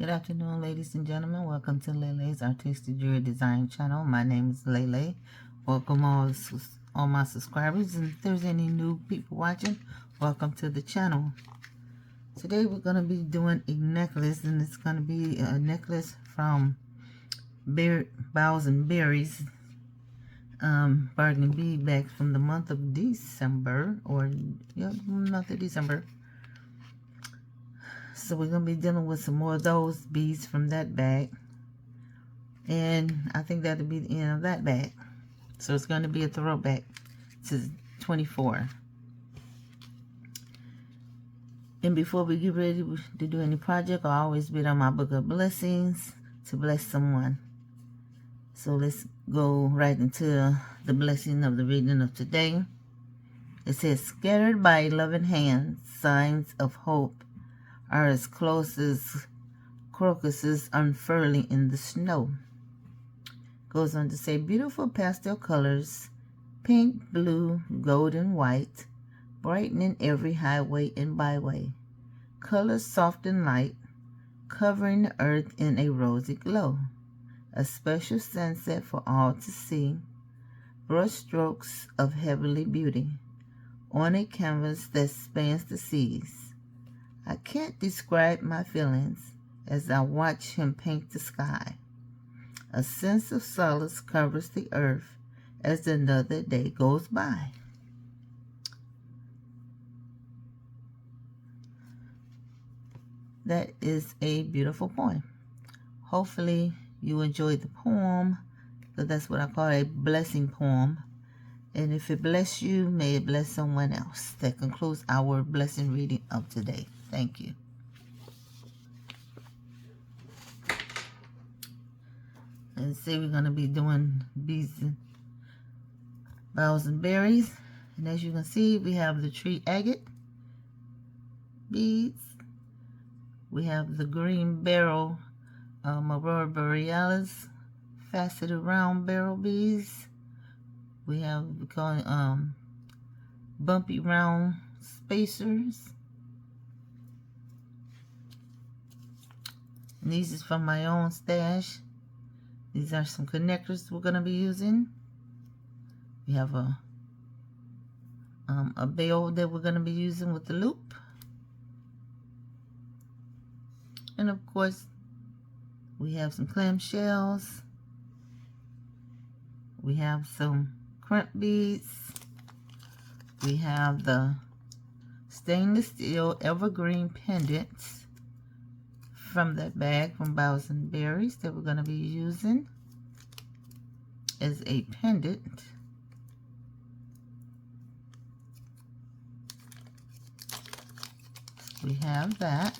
Good afternoon, ladies and gentlemen. Welcome to Lele's Artistic Jewelry Design channel. My name is Lele. Welcome all my subscribers, and if there's any new people watching, welcome to the channel. Today we're going to be doing a necklace, and it's going to be a necklace from Boughs and Berries bargain bead back from the month of December, month of December. So we're going to be dealing with some more of those beads from that bag. And I think that'll be the end of that bag. So it's going to be a throwback to 24. And before we get ready to do any project, I always read on my book of blessings to bless someone. So let's go right into the blessing of the reading of today. It says, scattered by loving hands, signs of hope are as close as crocuses unfurling in the snow. Goes on to say, beautiful pastel colors, pink, blue, gold, and white, brightening every highway and byway. Colors soft and light, covering the earth in a rosy glow. A special sunset for all to see. Brush strokes of heavenly beauty on a canvas that spans the seas. I can't describe my feelings as I watch him paint the sky. A sense of solace covers the earth as another day goes by. That is a beautiful poem. Hopefully you enjoyed the poem, because that's what I call a blessing poem. And if it bless you, may it bless someone else. That concludes our blessing reading of today. Thank you. And say we're going to be doing beads and boughs and berries. And as you can see, we have the tree agate beads. We have the green barrel aurora borealis faceted round barrel beads. We have, we call it bumpy round spacers. And these is from my own stash. These are some connectors we're going to be using. We have a bell that we're going to be using with the loop. And of course, we have some clamshells. We have some crimp beads. We have the stainless steel evergreen pendants from that bag from Boughs and Berries that we're going to be using as a pendant. We have that.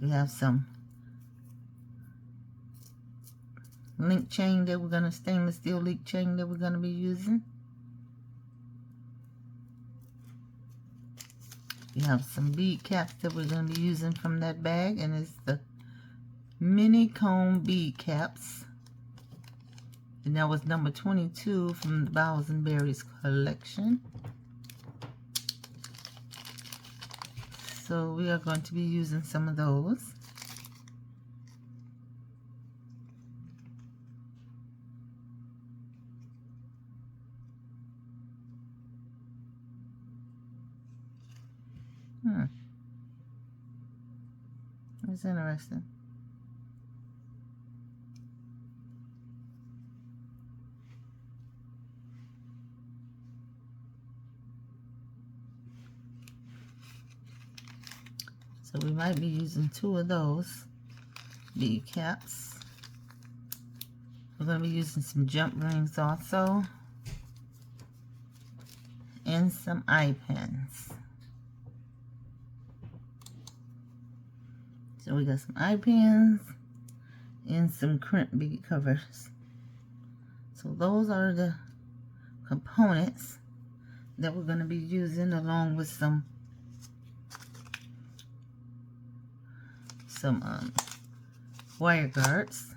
We have some link chain that we're going to, stainless steel link chain that we're going to be using. We have some bead caps that we're going to be using from that bag, and it's the mini cone bead caps. And that was number 22 from the Boughs and Berries collection. So we are going to be using some of those. It's interesting. So we might be using 2 of those bead caps. We're going to be using some jump rings also, and some eye pins. So we got some eye pins and some crimp bead covers. So those are the components that we're going to be using, along with some wire guards.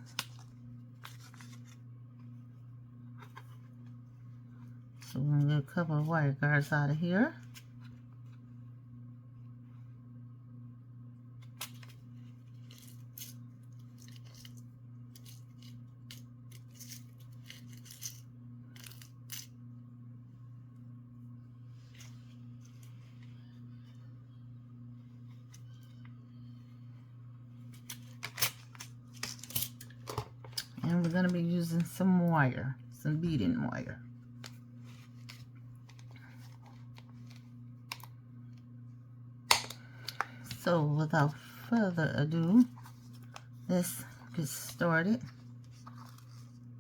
So we're going to get a couple of wire guards out of here. And we're going to be using some wire, some beading wire. So without further ado, let's get started.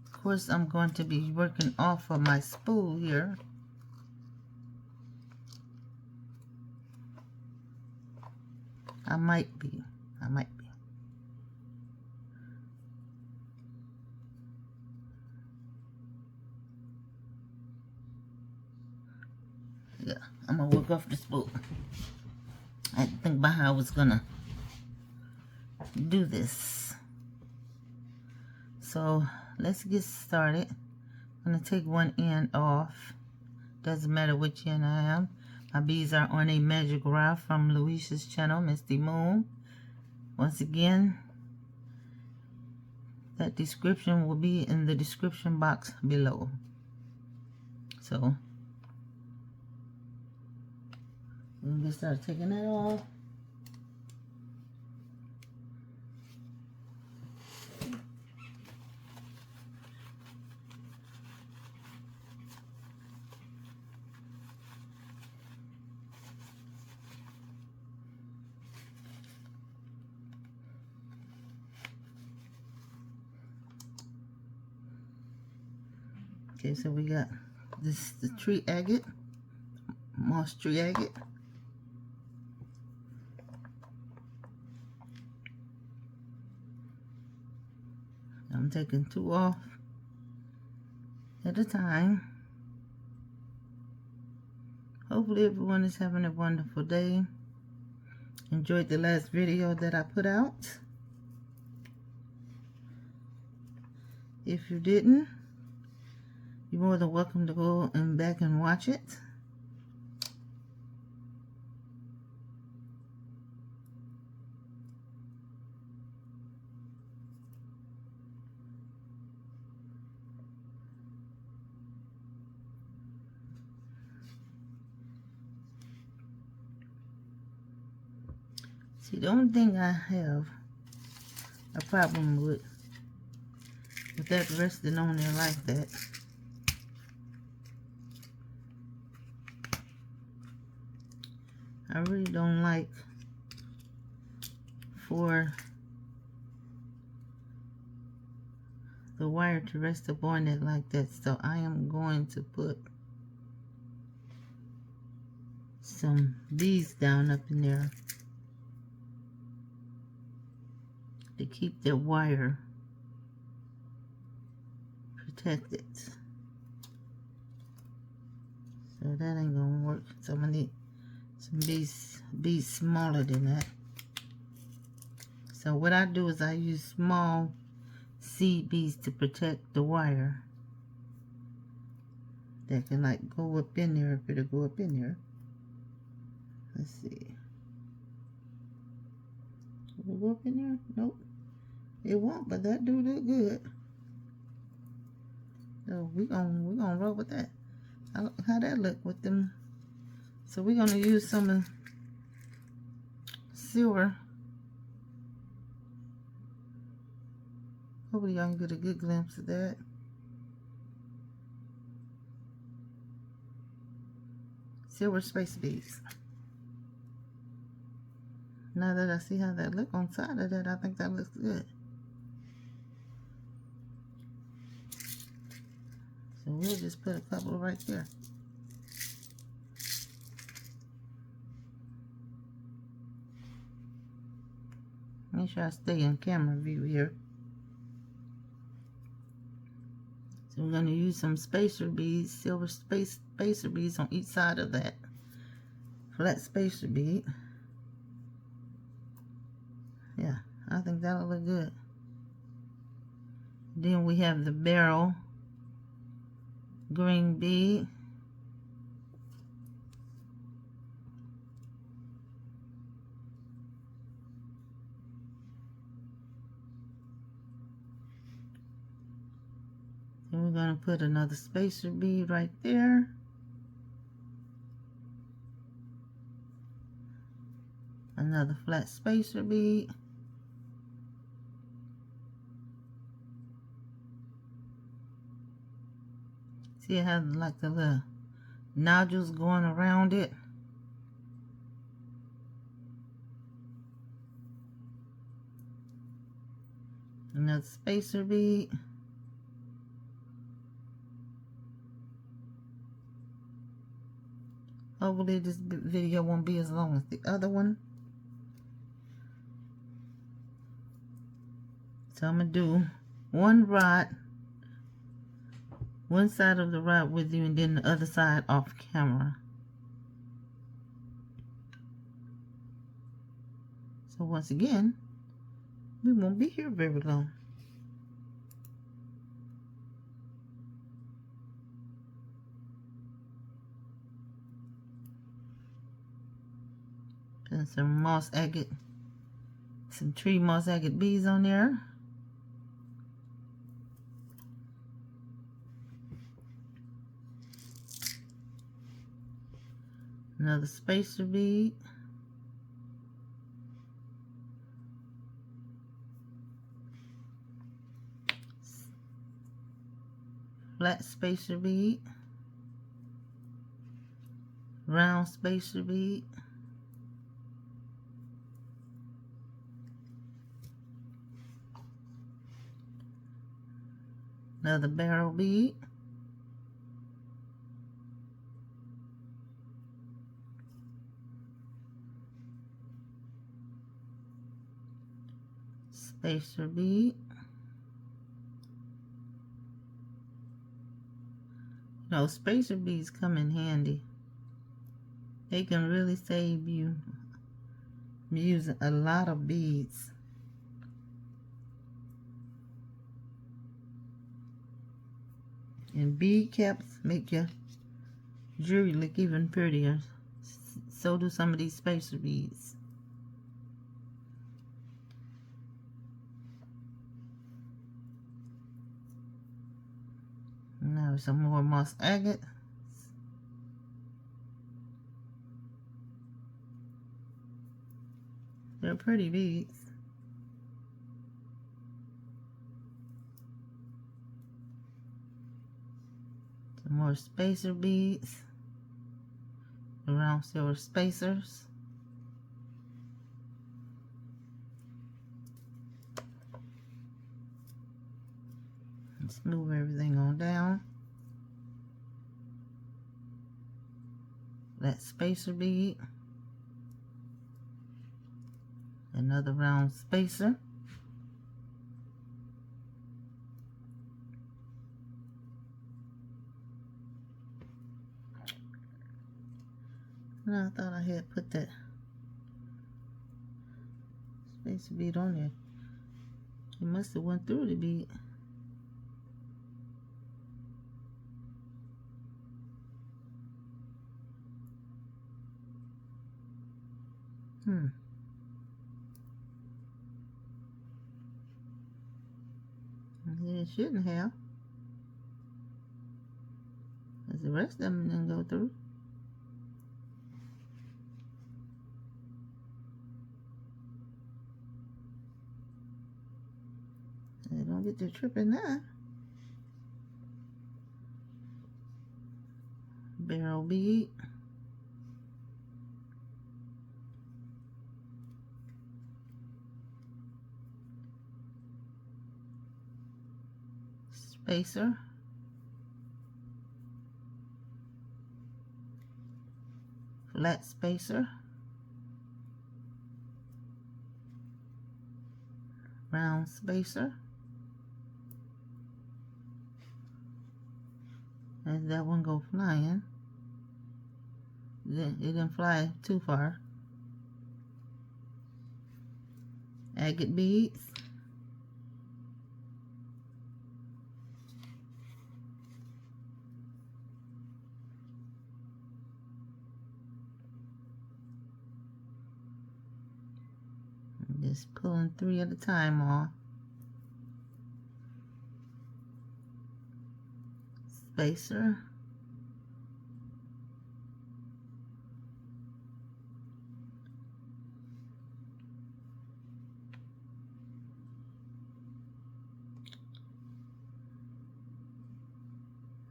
Of course, I'm going to be working off of my spool here. I might be. Yeah, I'm gonna work off the spool. I had to think about how I was gonna do this. So let's get started. I'm gonna take one end off. Doesn't matter which end I am. My beads are on a magic rod from Louisa's channel, Misty Moon. Once again, that description will be in the description box below. So we're gonna get started taking that off. Okay, so we got this, the tree agate, moss tree agate. I'm taking 2 off at a time. Hopefully everyone is having a wonderful day. Enjoyed the last video that I put out. If you didn't, you're more than welcome to go and back and watch it. See, the only thing I have a problem with that resting on there like that, I really don't like for the wire to rest upon it like that. So I am going to put some beads down up in there to keep the wire protected. So that ain't gonna work. So I'm gonna need some beads smaller than that. So what I do is I use small seed beads to protect the wire that can like go up in there if it'll go up in there. Let's see. Will it go up in there? Nope. It won't, but that do look good. So we're gonna roll with that. How that look with them? So we're gonna use some silver. Hopefully y'all can get a good glimpse of that. Silver space beads. Now that I see how that look on side of that, I think that looks good. So we'll just put a couple right there. Make sure I stay in camera view here. So we're going to use some spacer beads, silver spacer beads on each side of that flat spacer bead. Yeah, I think that'll look good. Then we have the barrel green bead. going to put another spacer bead right there. Another flat spacer bead. See, it has like the little nodules going around it. Another spacer bead. Hopefully this video won't be as long as the other one. So I'm going to do one rod, one side of the rod with you, and then the other side off camera. So once again, we won't be here very long. Put some moss agate, some tree moss agate beads on there. Another spacer bead. Flat spacer bead. Round spacer bead. Another barrel bead. Spacer bead. No, spacer beads come in handy. They can really save you using a lot of beads. And bead caps make your jewelry look even prettier. So do some of these spacer beads. Now some more moss agate. They're pretty beads. Some more spacer beads. The round silver spacers. Let's move everything on down. That spacer bead. Another round spacer. And I thought I had put that spacer bead on there. It must have went through the bead. It shouldn't have, because the rest of them didn't go through. They don't get to tripping now. Barrel bead. Spacer. Flat spacer. Round spacer. As that one go flying. It didn't fly too far. Agate beads. Just pulling 3 at a time off. spacer.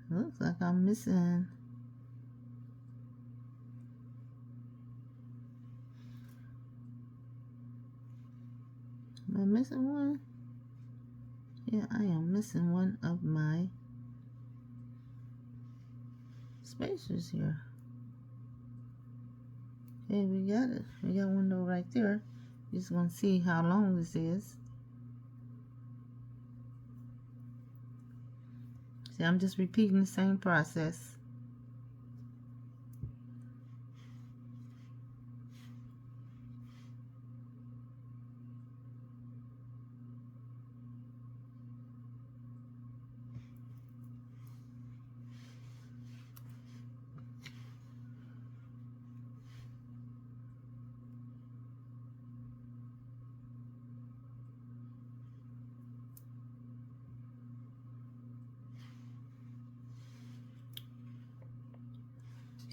Looks like I'm missing. Am I missing one? Yeah, I am missing one of my spacers here. Okay, we got it. We got one though right there. Just want to see how long this is. See, I'm just repeating the same process.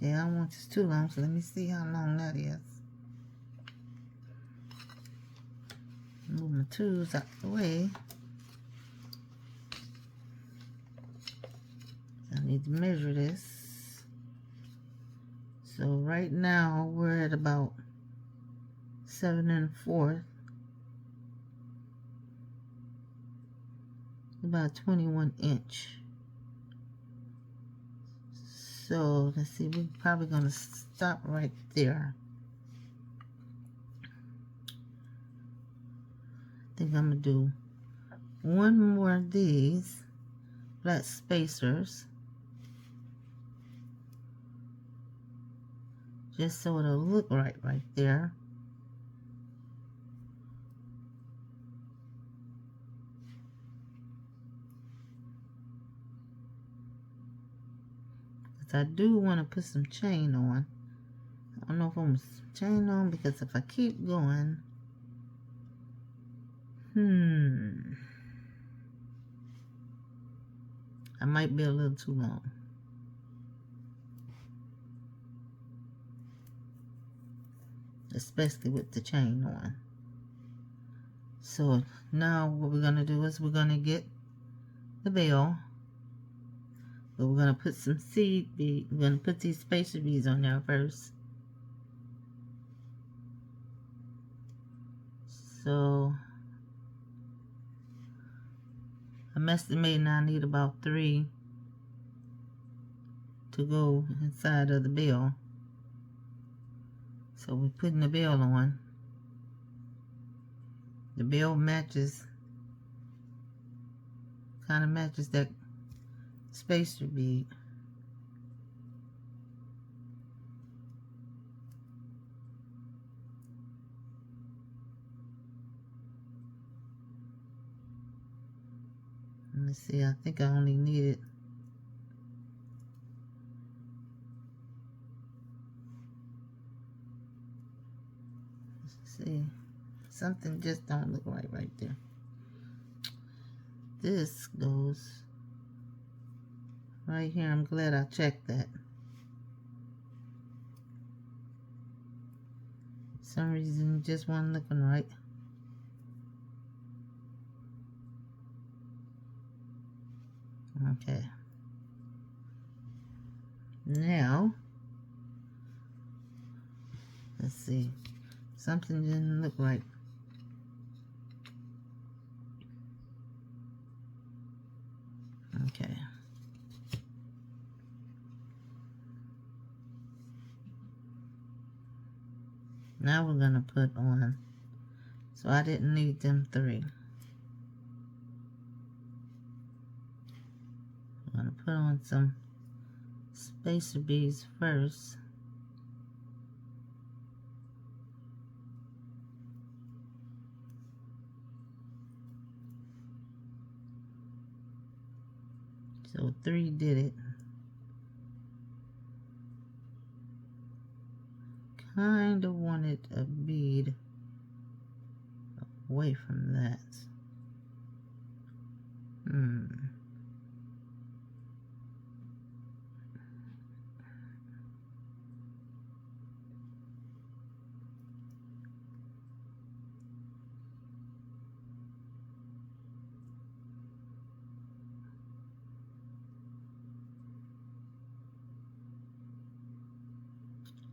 Okay, I don't want this too long, so let me see how long that is. Move my tools out the way. I need to measure this. So right now we're at about 7 1/4. About 21 inch. So let's see, we're probably gonna stop right there. I think I'm gonna do one more of these flat spacers, just so it'll look right there. I do want to put some chain on. I don't know if I'm going to chain on, because if I keep going, I might be a little too long. Especially with the chain on. So now what we're going to do is we're going to get the bell. But we're going to put some seed beads. We're going to put these spacer beads on there first. So I'm estimating I need about 3 to go inside of the bell. So we're putting the bell on. The bell matches, kind of matches that spacer bead. Let me see, I think I only needed see, something just don't look right there. This goes right here. I'm glad I checked that. For some reason it just wasn't looking right. Okay. Now, let's see. Something didn't look right. Okay. Now we're going to put on, so I didn't need them 3. I'm going to put on some spacer beads first. So 3 did it. Kind of wanted a bead away from that.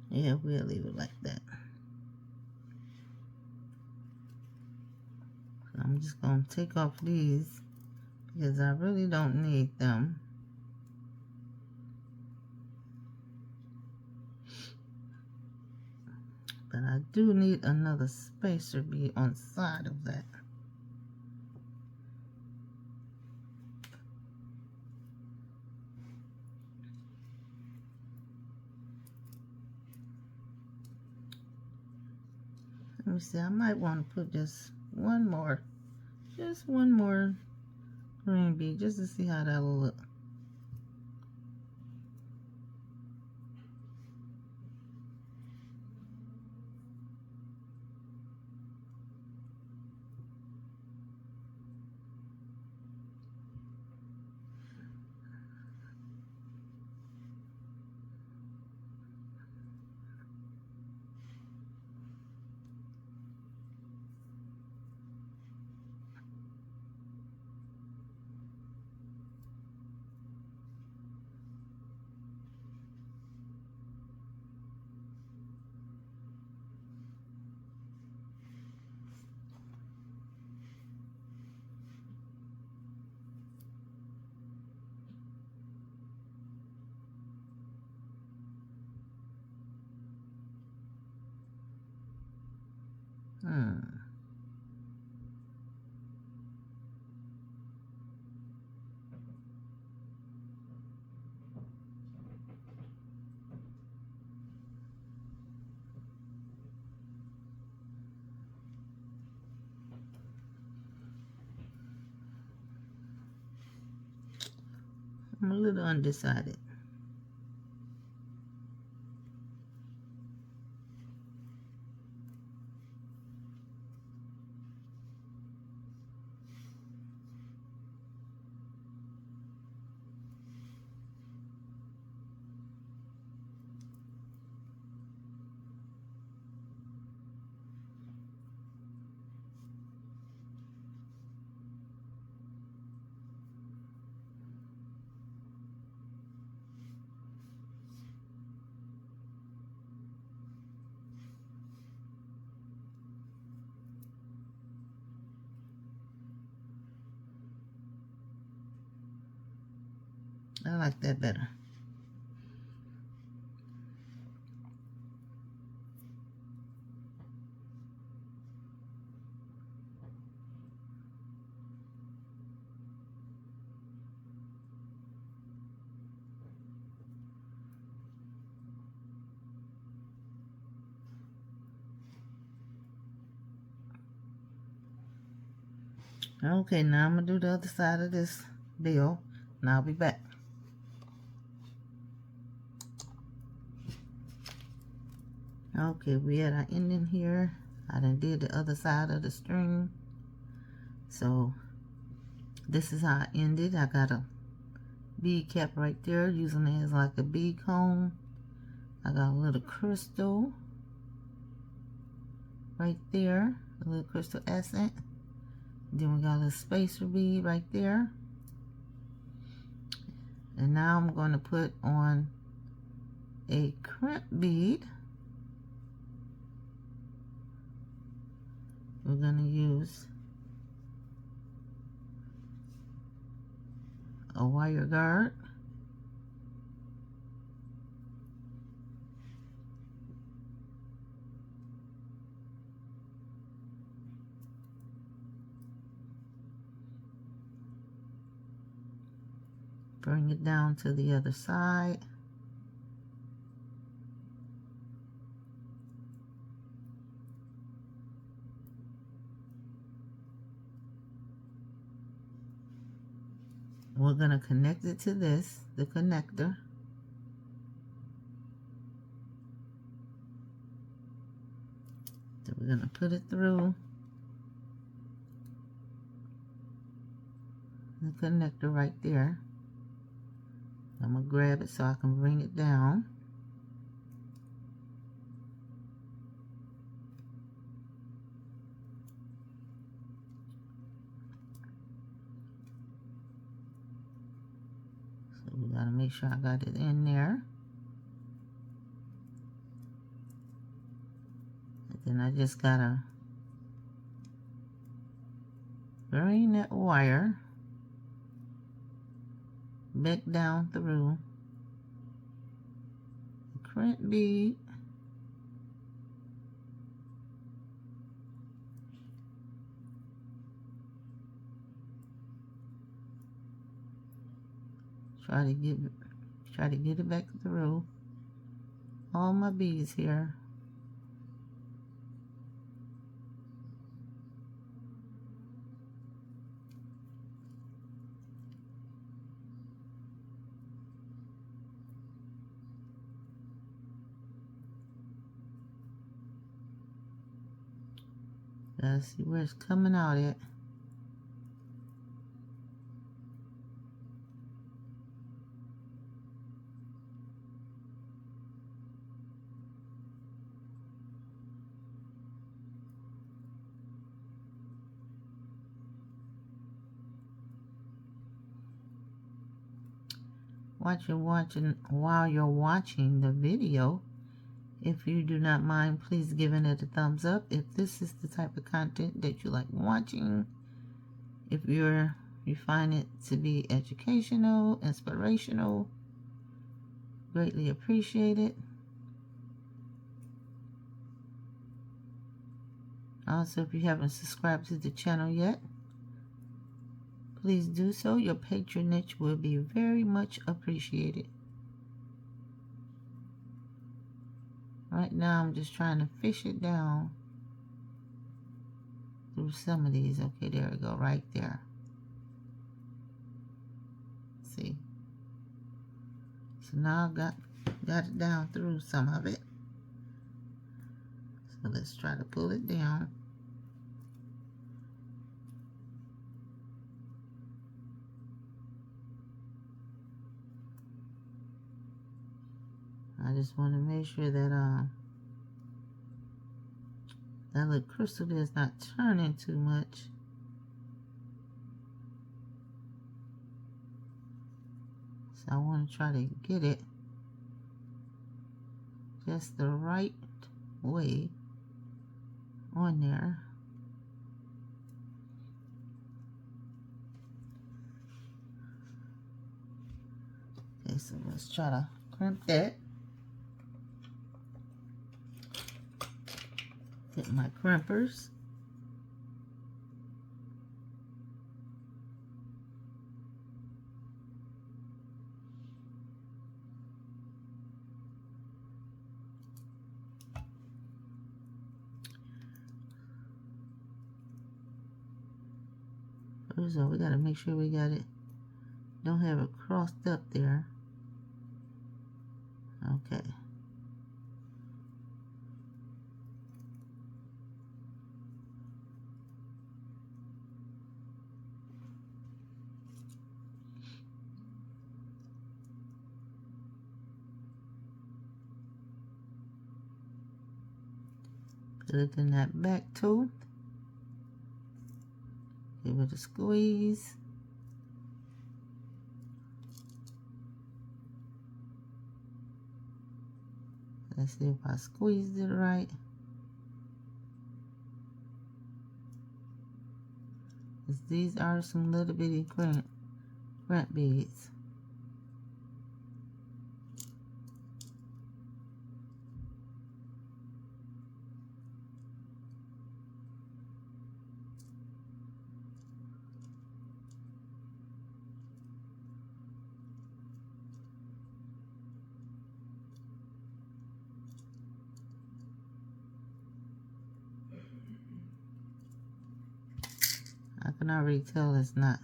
Yeah, we'll leave it like that. So I'm just going to take off these because I really don't need them. But I do need another spacer bead on the side of that. Let me see, I might want to put just one more green bead just to see how that'll look. I'm a little undecided. I like that better. Okay, now I'm going to do the other side of this bill, and I'll be back. Okay, we had our ending here. I done did the other side of the string. So this is how I ended. I got a bead cap right there, using it as like a bead cone. I got a little crystal right there, a little crystal accent. Then we got a little spacer bead right there. And now I'm going to put on a crimp bead. We're going to use a wire guard. Bring it down to the other side. We're going to connect it to this, the connector. So we're going to put it through the connector right there. I'm going to grab it so I can bring it down. So we got to make sure I got it in there. Then I just gotta bring that wire back down through the crimp bead, try to get it back through all my beads here. Gotta see where it's coming out at. While you're watching the video, if you do not mind, please giving it a thumbs up if this is the type of content that you like watching. If you find it to be educational, inspirational, greatly appreciate it. Also, if you haven't subscribed to the channel yet, please do so. Your patronage will be very much appreciated. Right now, I'm just trying to fish it down through some of these. Okay, there we go, right there. See? So now I've got it down through some of it. So let's try to pull it down. I just want to make sure that that little crystal is not turning too much. So I want to try to get it just the right way on there. Okay, so let's try to crimp that. Get my crimpers. First of all, we gotta make sure we got it. Don't have it crossed up there. Okay. Put it in that back tooth. Give it a squeeze. Let's see if I squeezed it right. These are some little bitty crimp beads. I can already tell it's not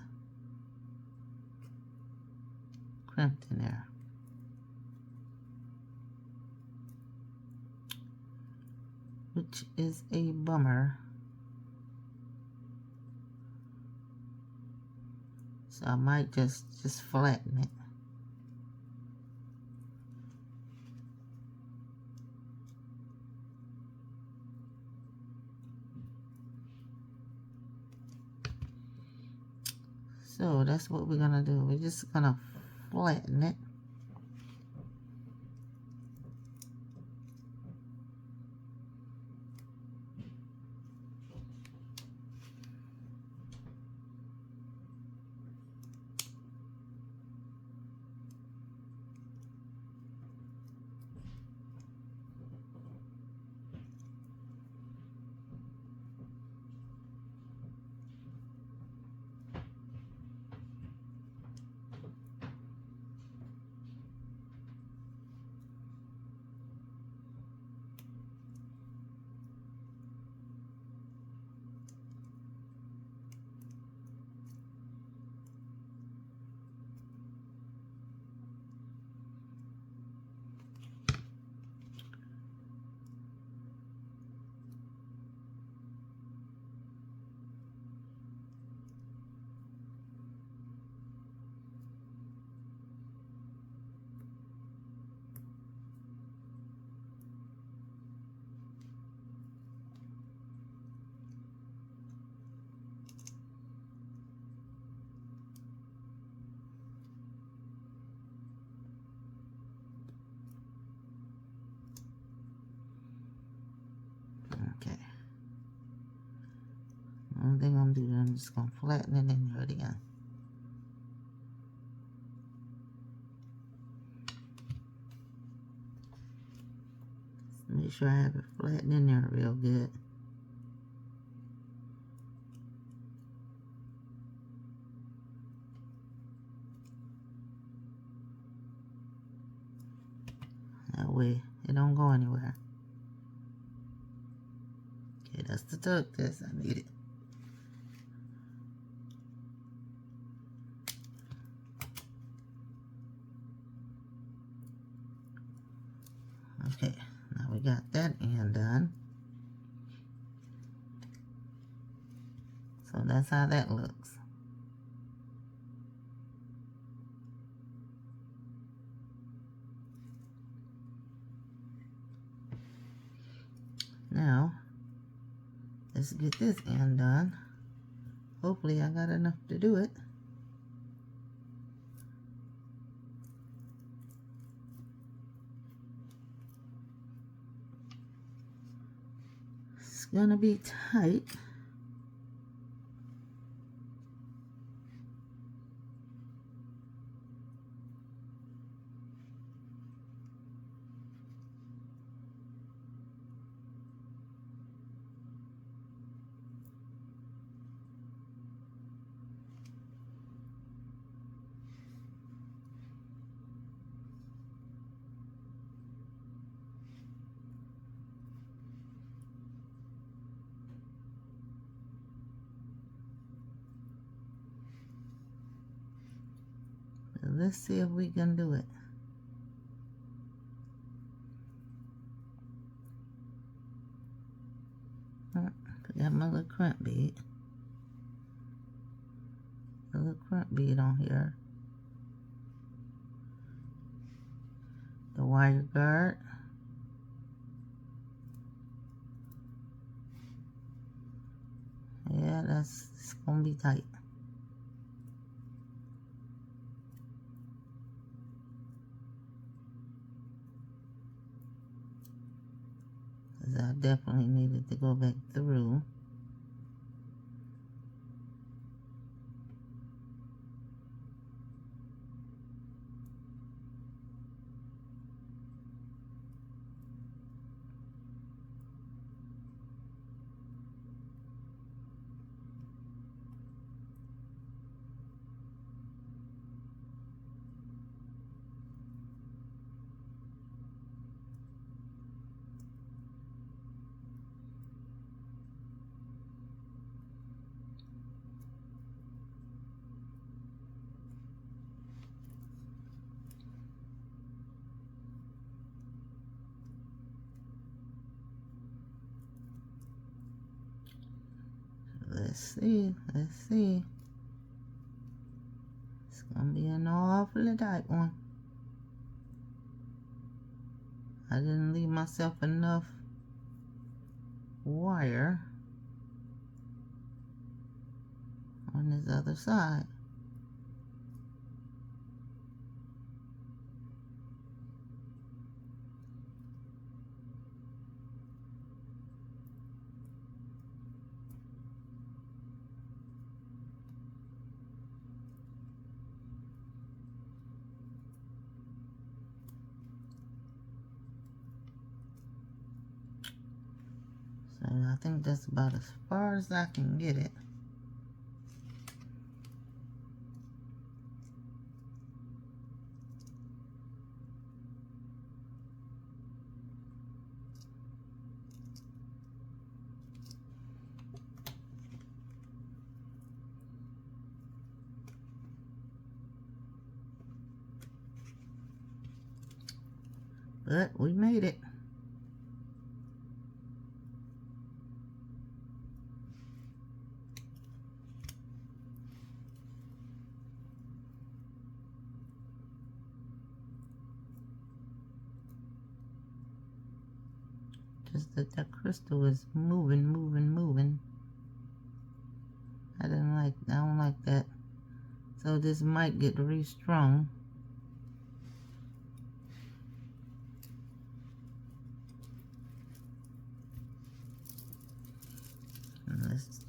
crimped in there. Which is a bummer. So I might just flatten it. So that's what we're gonna do. We're just gonna flatten it. Okay. The only thing I'm doing, I'm just going to flatten it in there again. Make sure I have it flattened in there real good. That way it don't go anywhere. Okay, that's the tug test. I need it. Okay, now we got that end done. So that's how that looks. Now, let's get this end done. Hopefully I got enough to do it. It's gonna be tight. Let's see if we can do it. Got my little crimp bead. A little crimp bead on here. The wire guard. Yeah, it's gonna be tight. I definitely needed to go back through. Let's see. It's gonna be an awfully tight one. I didn't leave myself enough wire on this other side. So I think that's about as far as I can get it. But we made it. Just that crystal is moving. I don't like that. So this might get restrung.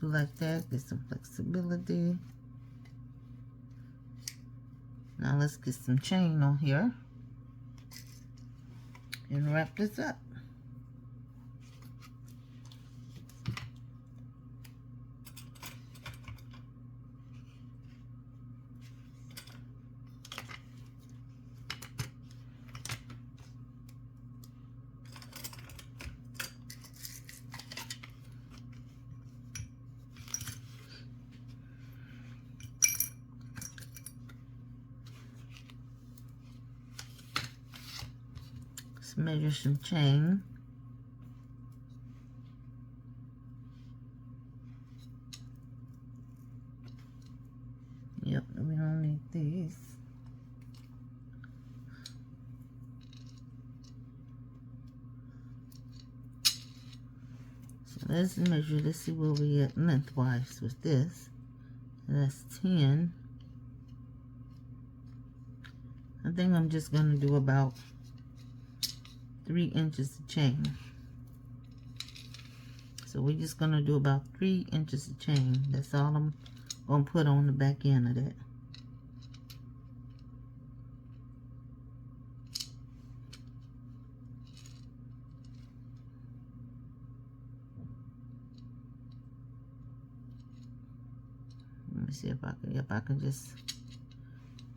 do like that. Get some flexibility. Now let's get some chain on here and wrap this up. Let's measure some chain. Yep, we don't need these. So let's measure, let's see where we at lengthwise with this. That's 10. I think I'm just gonna do about 3 inches of chain. So we're just gonna do about 3 inches of chain. That's all I'm gonna put on the back end of that. Let me see if I can just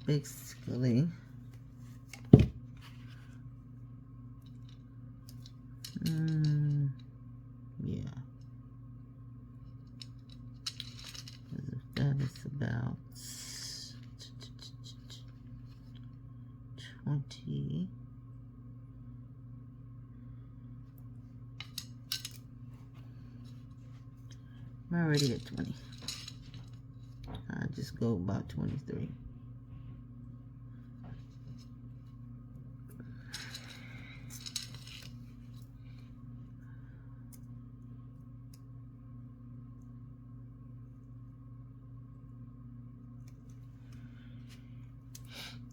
basically yeah. Because if that is about 20. I'm already at 20. I'll just go about 23.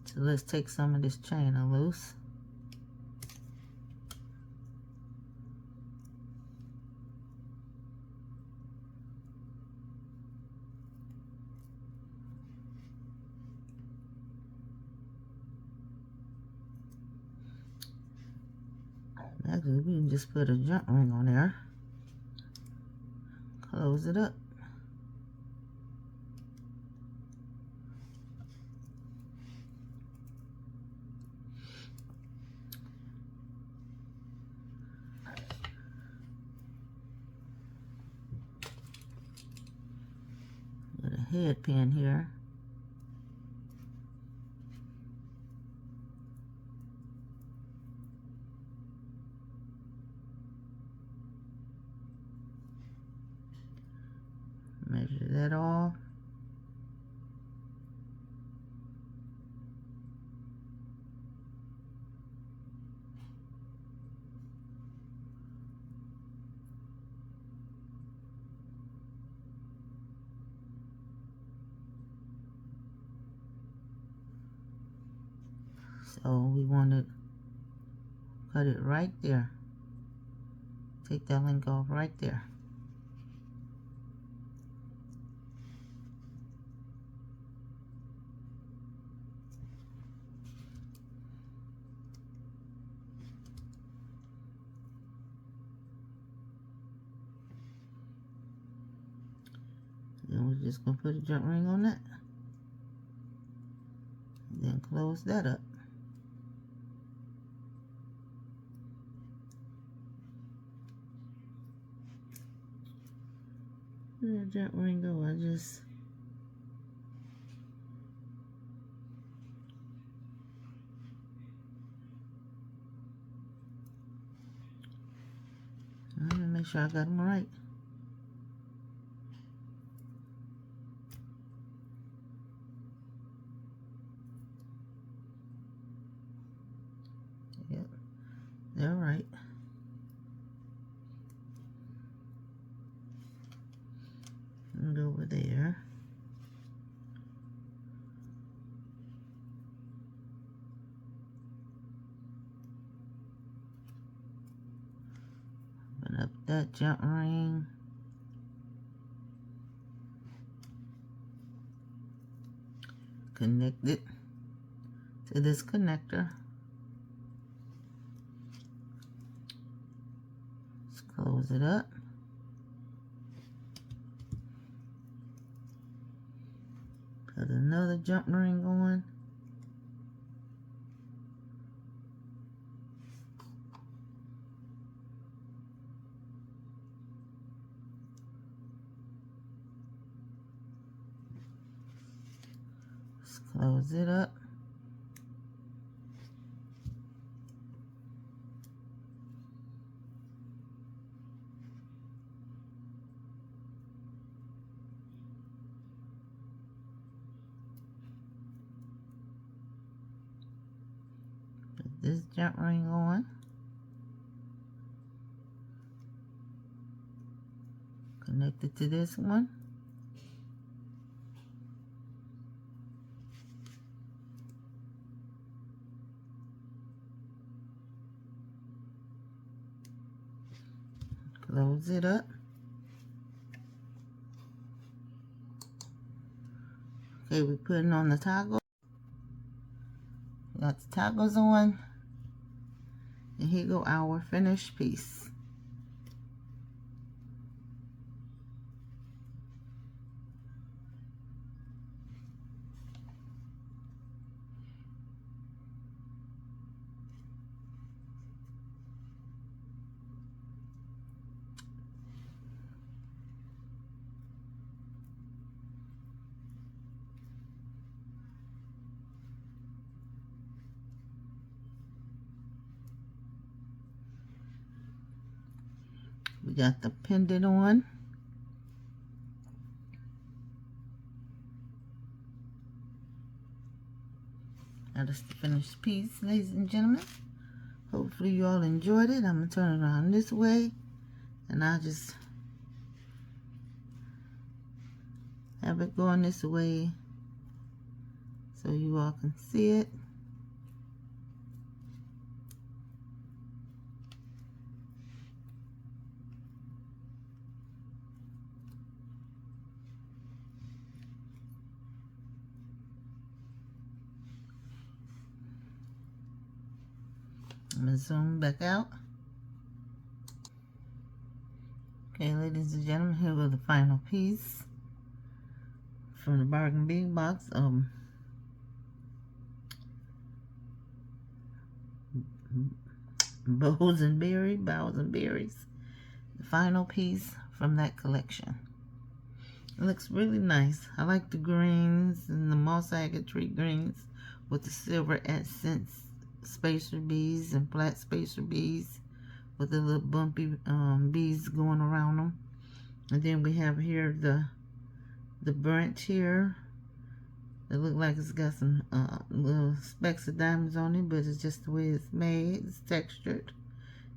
So let's take some of this chain loose. Actually, we can just put a jump ring on there. Close it up. Get a head pin here. Measure that off. So we want to cut it right there. Take that link off right there. Then we're just going to put a jump ring on that. And then close that up. Where did that ring go? I want to make sure I got them right. Yep, they're right. And over there. Open up that jump ring. connect it to this connector. Let's close it up. Put another jump ring on. Let's close it up. This jump ring on. Connect it to this one. Close it up. Okay, we're putting on the toggle. Got the toggles on. And here go our finished piece. We got the pendant on. That is the finished piece, ladies and gentlemen. Hopefully you all enjoyed it. I'm going to turn it around this way. And I'll just have it going this way so you all can see it. I'm going to zoom back out. Okay, ladies and gentlemen, here goes the final piece from the bargain big box. Bows and berries. The final piece from that collection. It looks really nice. I like the greens and the moss agate tree greens with the silver accents, spacer beads and flat spacer beads with the little bumpy beads going around them. And then we have here the branch here. It looks like it's got some little specks of diamonds on it, but it's just the way it's made. It's textured.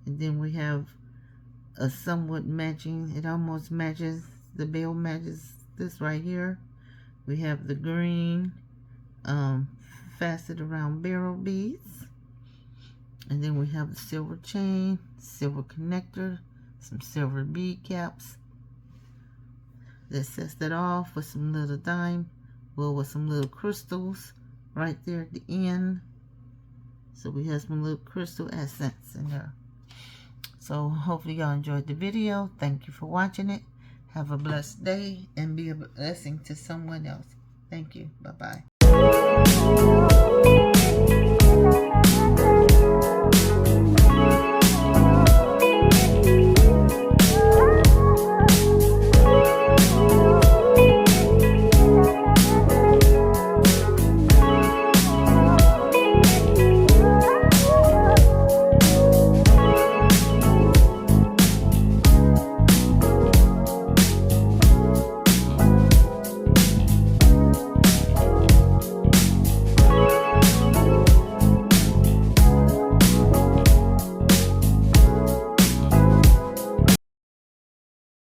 And then we have a somewhat matching, it almost matches, the bell matches this right here. We have the green facet around barrel beads. And then we have the silver chain, silver connector, some silver bead caps. That sets that off with some little with some little crystals right there at the end. So we have some little crystal accents in there. So hopefully y'all enjoyed the video. Thank you for watching it. Have a blessed day and be a blessing to someone else. Thank you. Bye-bye.